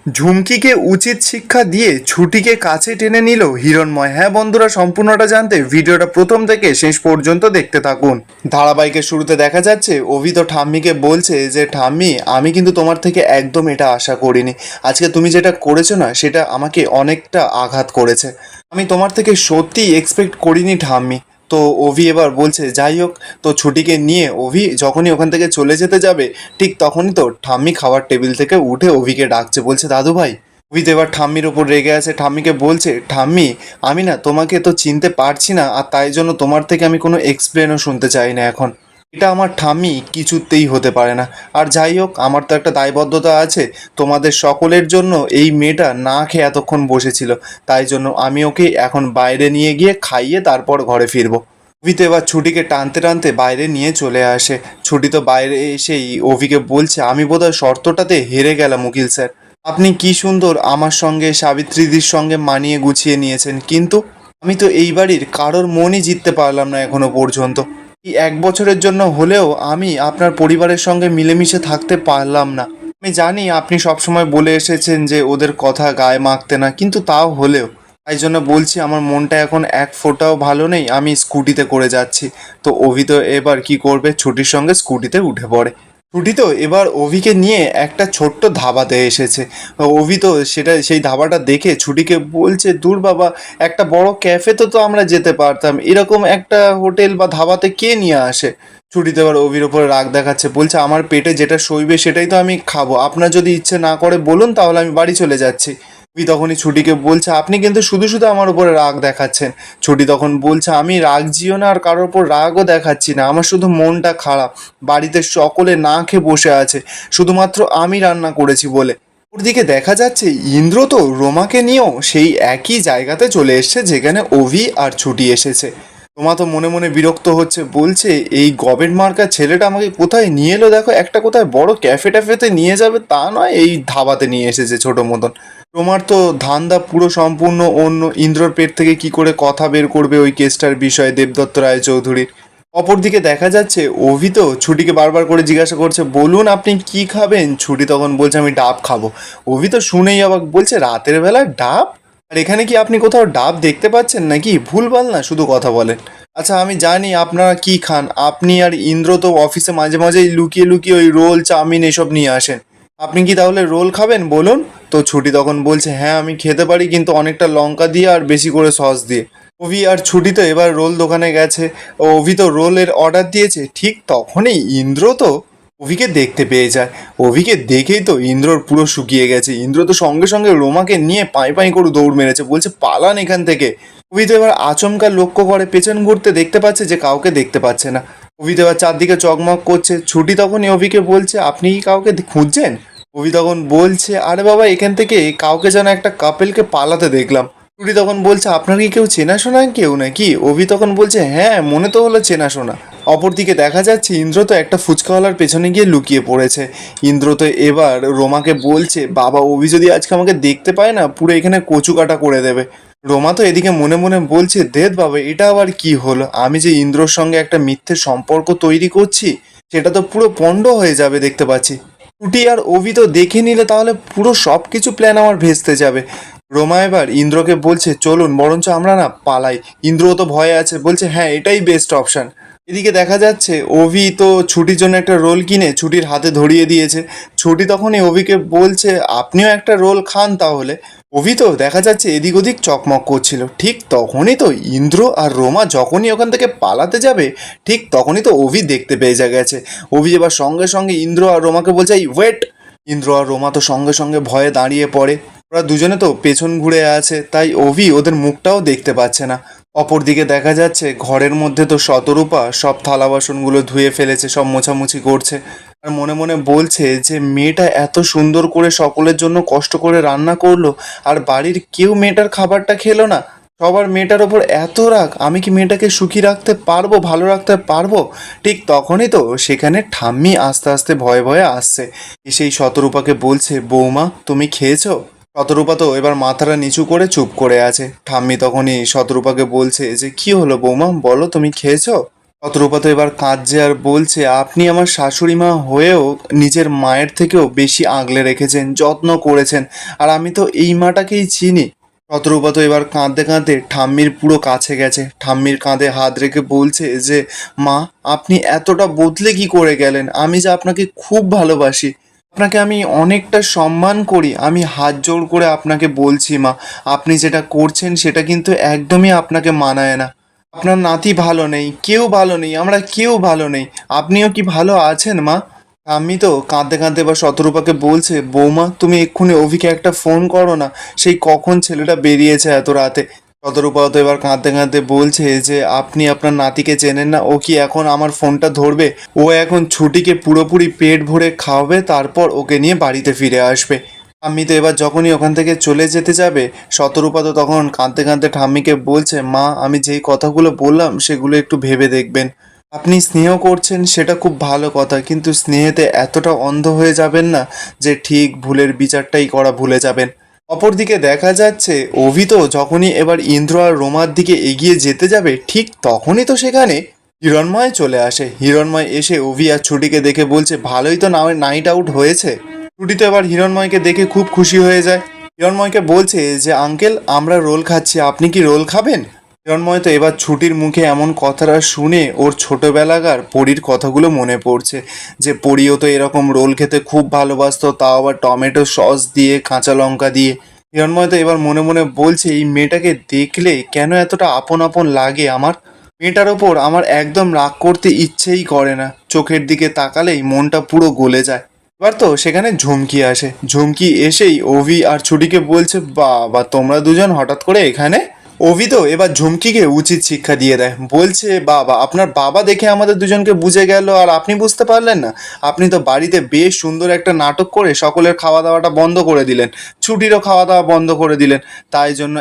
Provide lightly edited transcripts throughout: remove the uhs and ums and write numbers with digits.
ঝুমকিকে উচিত শিক্ষা দিয়ে ছুটিকে কাছে টেনে নিল হিরণময়। হ্যাঁ বন্ধুরা, সম্পূর্ণটা জানতে ভিডিওটা প্রথম থেকে শেষ পর্যন্ত দেখতে থাকুন। ধারাবাহিকের শুরুতে দেখা যাচ্ছে অভি তো ঠাম্মিকে বলছে যে ঠাম্মি, আমি কিন্তু তোমার থেকে একদম এটা আশা করিনি। আজকে তুমি যেটা করেছো না, সেটা আমাকে অনেকটা আঘাত করেছে। আমি তোমার থেকে সত্যিই এক্সপেক্ট করিনি ঠাম্মি। তো অভি এবার বলছে যাই হোক, তো ছুটিকে নিয়ে অভি যখনই ওখান থেকে চলে যেতে যাবে, ঠিক তখনই তো ঠাম্মি খাওয়ার টেবিল থেকে উঠে অভিকে ডাকছে, বলছে দাদু ভাই। অভি তো এবার ঠাম্মির ওপর রেগে আছে, ঠাম্মিকে বলছে ঠাম্মি, আমি না তোমাকে তো চিনতে পারছি না, আর তাই জন্য তোমার থেকে আমি কোনো এক্সপ্লেনও শুনতে চাই না এখন। এটা আমার ঠাম্মি কিছুতেই হতে পারে না। আর যাই হোক, আমার তো একটা দায়বদ্ধতা আছে তোমাদের সকলের জন্য। এই মেয়েটা না খেয়ে এতক্ষণ বসেছিল, তাই জন্য আমি ওকে এখন বাইরে নিয়ে গিয়ে খাইয়ে তারপর ঘরে ফিরবো। অভি তো এবার ছুটিকে টানতে টানতে বাইরে নিয়ে চলে আসে। ছুটি তো বাইরে এসেই অভিকে বলছে, আমি বোধহয় শর্তটাতে হেরে গেলাম উকিল স্যার। আপনি কি সুন্দর আমার সঙ্গে সাবিত্রীদির সঙ্গে মানিয়ে গুছিয়ে নিয়েছেন, কিন্তু আমি তো এই বাড়ির কারোর মনই জিততে পারলাম না এখনো পর্যন্ত। এই 1 বছরের জন্য হলেও আমি আপনার পরিবারের সঙ্গে মিলেমিশে থাকতে পারলাম না। আমি জানি আপনি সবসময় বলে এসেছেন যে ওদের কথা গায়ে মাখতে না, কিন্তু তাও হলেও তাই জন্য বলছি, আমার মনটা এখন এক ফোঁটাও ভালো নেই। আমি স্কুটিতে করে যাচ্ছি। তো অভি তো এবার কি করবে, ছুটির সঙ্গে স্কুটিতে উঠে পড়ে। ছুটি তো এবার অভিকে নিয়ে একটা ছোট্ট ধাবাতে এসেছে। অভি তো সেই ধাবাটা দেখে ছুটিকে বলছে, দূর বাবা, একটা বড় ক্যাফেতে তো আমরা যেতে পারতাম, এরকম একটা হোটেল বা ধাবাতে কে নিয়ে আসে। ছুটি তো এবার অভির ওপরে রাগ দেখাচ্ছে, বলছে আমার পেটে যেটা সইবে সেটাই তো আমি খাবো, আপনার যদি ইচ্ছে না করে বলুন, তাহলে আমি বাড়ি চলে যাচ্ছি। ছুটি তখনই ছুটিকে বলছে, আপনি কিন্তু শুধু শুধু আমার উপরে রাগ দেখাচ্ছেন। ছুটি তখন বলছে, আমি রাগজিও না আর কারোর ওপর রাগও দেখাচ্ছি না, আমার শুধু মনটা খারাপ। বাড়িতে সকলে না খেয়ে বসে আছে, শুধুমাত্র আমি রান্না করেছি বলে। ওরদিকে দেখা যাচ্ছে ইন্দ্র তো রোমাকে নিয়েও সেই একই জায়গাতে চলে এসছে যেখানে অভি আর ছুটি এসেছে। রোমা তো মনে মনে বিরক্ত হচ্ছে, বলছে এই গবেট মার্কা ছেলেটা আমাকে কোথায় নিয়ে এলো দেখো, একটা কোথায় বড় ক্যাফে ট্যাফেতে নিয়ে যাবে তা নয়, এই ধাবাতে নিয়ে এসেছে ছোট মতন। রোমার তো ধান্দা পুরো সম্পূর্ণ অন্য, ইন্দ্রর পেট থেকে কি করে কথা বের করবে ওই কেসটার বিষয়ে দেবদত্ত রায়চৌধুরীর। অপরদিকে দেখা যাচ্ছে অভি তো ছুটিকে বারবার করে জিজ্ঞাসা করছে, বলুন আপনি কি খাবেন। ছুটি তখন বলছে আমি ডাব খাবো। অভি তো শুনেই অবাক, বলছে রাতের বেলা ডাব? আর এখানে কি আপনি কোথাও ডাব দেখতে পাচ্ছেন নাকি? ভুলভাল না শুধু কথা বলেন। আচ্ছা আমি জানি আপনারা কি খান, আপনি আর ইন্দ্র তো অফিসে মাঝে মাঝেই লুকিয়ে লুকিয়ে ওই রোল চাউমিন এসব নিয়ে আসেন। আপনি কি তাহলে রোল খাবেন বলুন? তো ছুটি তখন বলছে হ্যাঁ আমি খেতে পারি, কিন্তু অনেকটা লঙ্কা দিয়ে আর বেশি করে সস দিয়ে। অভি আর ছুটি তো এবার রোল দোকানে গেছে। অভি তো রোলের অর্ডার দিয়েছে, ঠিক তখনই ইন্দ্র তো অভিকে দেখতে পেয়ে যায়। অভিকে দেখেই তো ইন্দ্রর পুরো শুকিয়ে গেছে। ইন্দ্র তো সঙ্গে সঙ্গে রোমাকে নিয়ে পাই পাই করে দৌড় মেরেছে, বলছে পালান এখান থেকে। অভি তো এবার আচমকা লক্ষ্য করে পেছন ঘুরতে দেখতে পাচ্ছে যে কাউকে দেখতে পাচ্ছে না। অভি তো এবার চারদিকে চকমক করছে। ছুটি তখনই অভিকে বলছে, আপনি কি কাউকে খুঁজছেন? অভি তখন বলছে, আরে বাবা, এখান থেকে কাউকে যেন একটা কাপেলকে পালাতে দেখলাম। ছুটি তখন বলছে, আপনার কি কেউ চেনাশোনা কেউ নাকি? অভি তখন বলছে, হ্যাঁ মনে তো হলো চেনাশোনা। অপরদিকে দেখা যাচ্ছে ইন্দ্র তো একটা ফুচকাওয়ালার পেছনে গিয়ে লুকিয়ে পড়েছে। ইন্দ্র তো এবার রোমাকে বলছে, বাবা অভি যদি আজকে আমাকে দেখতে পায় না, পুরো এখানে কচু কাটা করে দেবে। রোমা তো এদিকে মনে মনে বলছে, দেদ বাবা, এটা আবার কি হলো? আমি যে ইন্দ্রর সঙ্গে একটা মিথ্যে সম্পর্ক তৈরি করছি, সেটা তো পুরো পণ্ড হয়ে যাবে দেখতে পাচ্ছি। ছুটি আর অভি তো দেখে নিলে তাহলে পুরো সব কিছু প্ল্যান আমার ভেস্তে যাবে। রোমা এবার ইন্দ্রকে বলছে, চলুন বরঞ্চ আমরা না পালাই। ইন্দ্রও তো ভয়ে আছে, বলছে হ্যাঁ এটাই বেস্ট অপশন। এদিকে দেখা যাচ্ছে অভি তো ছুটির জন্য একটা রোল কিনে ছুটির হাতে ধরিয়ে দিয়েছে। ছুটি তখনই অভিকে বলছে, আপনিও একটা রোল খান তাহলে। অভি তো দেখা যাচ্ছে এদিক ওদিক চকমক করছিল। ঠিক তখনই তো ইন্দ্র আর রোমা যখনই ওখান থেকে পালাতে যাবে, ঠিক তখনই তো অভি দেখতে পেয়ে গেছে। অভি এবার সঙ্গে সঙ্গে ইন্দ্র আর রোমাকে বলছে, এই ওয়েট। ইন্দ্র আর রোমা তো সঙ্গে সঙ্গে ভয়ে দাঁড়িয়ে পড়ে। ওরা দুজনে তো পেছন ঘুরে আছে, তাই অভি ওদের মুখটাও দেখতে পাচ্ছে না। অপরদিকে দেখা যাচ্ছে ঘরের মধ্যে তো শতরূপা সব থালা বাসনগুলো ধুয়ে ফেলেছে, সব মোছামুছি করছে। আর মনে মনে বলছে যে মেয়েটা এত সুন্দর করে সকলের জন্য কষ্ট করে রান্না করলো, আর বাড়ির কেউ মেয়েটার খাবারটা খেলো না। সবার মেয়েটার ওপর এত রাগ, আমি কি মেয়েটাকে সুখী রাখতে পারবো, ভালো রাখতে পারবো? ঠিক তখনই তো সেখানে ঠাম্মি আস্তে আস্তে ভয়ে ভয়ে আসছে। সেই শতরূপাকে বলছে, বৌমা তুমি খেয়েছো? শতরূপা তো এবার মাথাটা নিচু করে চুপ করে আছে। ঠাম্মি তখনই শতরূপাকে বলছে যে, কি হলো বৌমা, বলো তুমি খেয়েছো? শতরূপা তো এবার কাঁদছে আর বলছে, আপনি আমার শাশুড়ি মা হয়েও নিজের মায়ের থেকেও বেশি আগলে রেখেছেন, যত্ন করেছেন, আর আমি তো এই মাটাকেই চিনি। শতরূপা তো এবার কাঁদতে কাঁদতে ঠাম্মির পুরো কাছে গেছে, ঠাম্মির কাঁধে হাত রেখে বলছে যে, মা আপনি এতটা বদলে কি করে গেলেন, আমি যে আপনাকে খুব ভালোবাসি, আপনাকে আমি অনেকটা সম্মান করি, আমি হাত জোড় করে আপনাকে বলছি মা, আপনি যেটা করছেন সেটা কিন্তু একদমই আপনাকে মানায় না। আপনার নাতি ভালো নেই, কেউ ভালো নেই, আমরা কেউ ভালো নেই, আপনিও কি ভালো আছেন মা? আমি তো কাঁদতে কাঁদতে এবার শতরূপাকে বলছে, বৌমা তুমি এক্ষুনি অভিকে একটা ফোন করো না, সেই কখন ছেলেটা বেরিয়েছে এত রাতে। শতরূপা তো এবার কাঁদতে কাঁদতে বলছে যে, আপনি আপনার নাতিকে চেনেন না, ও কি এখন আমার ফোনটা ধরবে? ও এখন ছুটিকে পুরোপুরি পেট ভরে খাওয়াবে, তারপর ওকে নিয়ে বাড়িতে ফিরে আসবে। ঠাম্মি তো এবার যখনই ওখান থেকে চলে যেতে যাবে, শতরূপা তো তখন কাঁদতে কাঁদতে ঠাম্মিকে বলছে, মা আমি যেই কথাগুলো বললাম সেগুলো একটু ভেবে দেখবেন। আপনি স্নেহ করছেন সেটা খুব ভালো কথা, কিন্তু স্নেহেতে এতটা অন্ধ হয়ে যাবেন না যে ঠিক ভুলের বিচারটাই করা ভুলে যাবেন। অপরদিকে দেখা যাচ্ছে অভি তো যখনই এবার ইন্দ্র আর রোমার দিকে এগিয়ে যেতে যাবে, ঠিক তখনই তো সেখানে হিরণময় চলে আসে। হিরণময় এসে অভি আর ছুটিকে দেখে বলছে, ভালোই তো নাইট আউট হয়েছে। ছুটি তো এবার হিরণময়কে দেখে খুব খুশি হয়ে যায়। হিরণময়কে বলছে যে, আঙ্কেল আমরা রোল খাচ্ছি, আপনি কি রোল খাবেন? হিরণময় তো এবার ছুটির মুখে এমন কথাটা শুনে ওর ছোটবেলাকার পরীর কথাগুলো মনে পড়ছে, যে পরীও তো এরকম রোল খেতে খুব ভালোবাসতো, তাও আবার টমেটো সস দিয়ে, কাঁচা লঙ্কা দিয়ে। হিরণময় তো এবার মনে মনে বলছে, এই মেয়েটাকে দেখলে কেন এতটা আপন আপন লাগে আমার, মেয়েটার ওপর আমার একদম রাগ করতে ইচ্ছেই করে না, চোখের দিকে তাকালেই মনটা পুরো গলে যায়। এবার তো সেখানে ঝুমকি আসে, ঝুমকি এসেই অভি আর ছুটিকে বলছে, বাবা তোমরা দুজন হঠাৎ করে এখানে? অভি তো এবার ঝুমকিকে উচিত শিক্ষা দিয়ে দেয়, বলছে, বাবা আপনার বাবা দেখে আমাদের দুজনকে বুঝে গেল আর আপনি বুঝতে পারলেন না? আপনি তো বাড়িতে বেশ সুন্দর একটা নাটক করে সকলের খাওয়া দাওয়াটা বন্ধ করে দিলেন, ছুটিরও খাওয়া দাওয়া বন্ধ করে দিলেন। তাই জন্য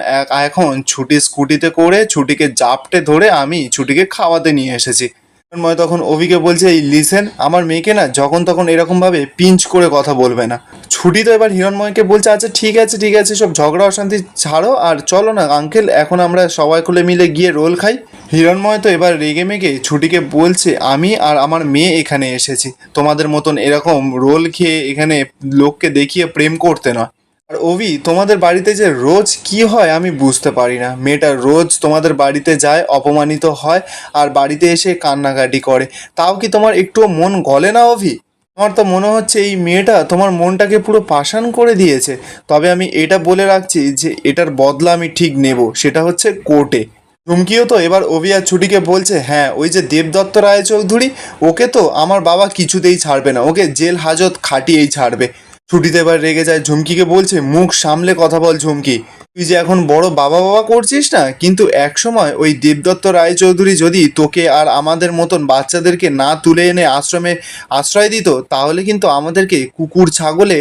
এখন ছুটি স্কুটিতে করে ছুটিকে জাপটে ধরে আমি ছুটিকে খাওয়াতে নিয়ে এসেছি। ময় তখন অভিকে বলছে, এই লিসেন, আমার মেয়েকে না যখন তখন এরকম ভাবে পিঞ্চ করে কথা বলবে না। ছুটি তো এবার হিরণময়কে বলছে, আচ্ছা ঠিক আছে ঠিক আছে, সব ঝগড়া অশান্তি ছাড়ো আর চলো না আঙ্কেল, এখন আমরা সবাই খুলে মিলে গিয়ে রোল খাই। হিরণময় তো এবার রেগে মেগে ছুটিকে বলছে, আমি আর আমার মেয়ে এখানে এসেছি তোমাদের মতন এরকম রোল খেয়ে এখানে লোককে দেখিয়ে প্রেম করতে নয়। আর অভি, তোমাদের বাড়িতে যে রোজ কি হয় আমি বুঝতে পারি না, মেয়েটা রোজ তোমাদের বাড়িতে যায়, অপমানিত হয়, আর বাড়িতে এসে কান্নাকাটি করে, তাও কি তোমার একটুও মন গলে না অভি? আমার তো মনে হচ্ছে এই মেয়েটা তোমার মনটাকে পুরো পাষাণ করে দিয়েছে। তবে আমি এটা বলে রাখছি যে এটার বদলা আমি ঠিক নেব, সেটা হচ্ছে কোর্টে। চুমকিও তো এবার অভি আর ছুটিকে বলছে, হ্যাঁ ওই যে দেবদত্ত রায়চৌধুরী, ওকে তো আমার বাবা কিছুতেই ছাড়বে না, ওকে জেল হাজত খাটিয়েই ছাড়বে। ছুটিতে এবার রেগে যায়, ঝুমকিকে বলছে, মুখ সামলে কথা বল ঝুমকি, তুই যে এখন বড় বাবা বাবা করছিস না, কিন্তু একসময় ওই দেবদত্ত রায়চৌধুরী যদি তোকে আর আমাদের মতন বাচ্চাদেরকে না তুলে এনে আশ্রমে আশ্রয় দিত, তাহলে কিন্তু আমাদেরকে কুকুর ছাগলে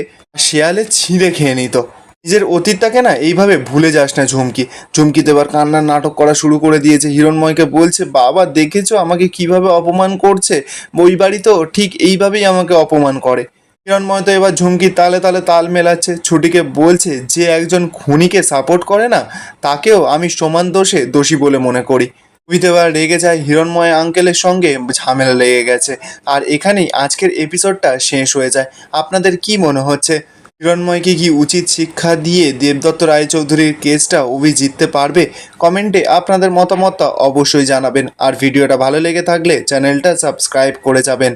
শেয়ালে ছিঁড়ে খেয়ে নিত। নিজের অতীতটাকে না এইভাবে ভুলে যাস না ঝুমকি। ঝুমকি তো এবার কান্নার নাটক করা শুরু করে দিয়েছে, হিরণময়কে বলছে, বাবা দেখেছো আমাকে কিভাবে অপমান করছে, ওই বাড়ি তো ঠিক এইভাবেই আমাকে অপমান করে। হিরণময় তো এবার ঝুমকির তালে তালে তাল মেলাচ্ছে, ছুটিকে বলছে, যে একজন খুনিকে সাপোর্ট করে না, তাকেও আমি সমান দোষে দোষী বলে মনে করি। তুই তো এবার রেগে যায়, হিরণময় আঙ্কেলের সঙ্গে ঝামেলা লেগে গেছে। আর এখানেই আজকের এপিসোডটা শেষ হয়ে যায়। আপনাদের কি মনে হচ্ছে, হিরণময়কে কি উচিত শিক্ষা দিয়ে দেবদত্ত রায়চৌধুরীর কেসটা অভি জিততে পারবে? কমেন্টে আপনাদের মতামতটা অবশ্যই জানাবেন, আর ভিডিওটা ভালো লেগে থাকলে চ্যানেলটা সাবস্ক্রাইব করে যাবেন।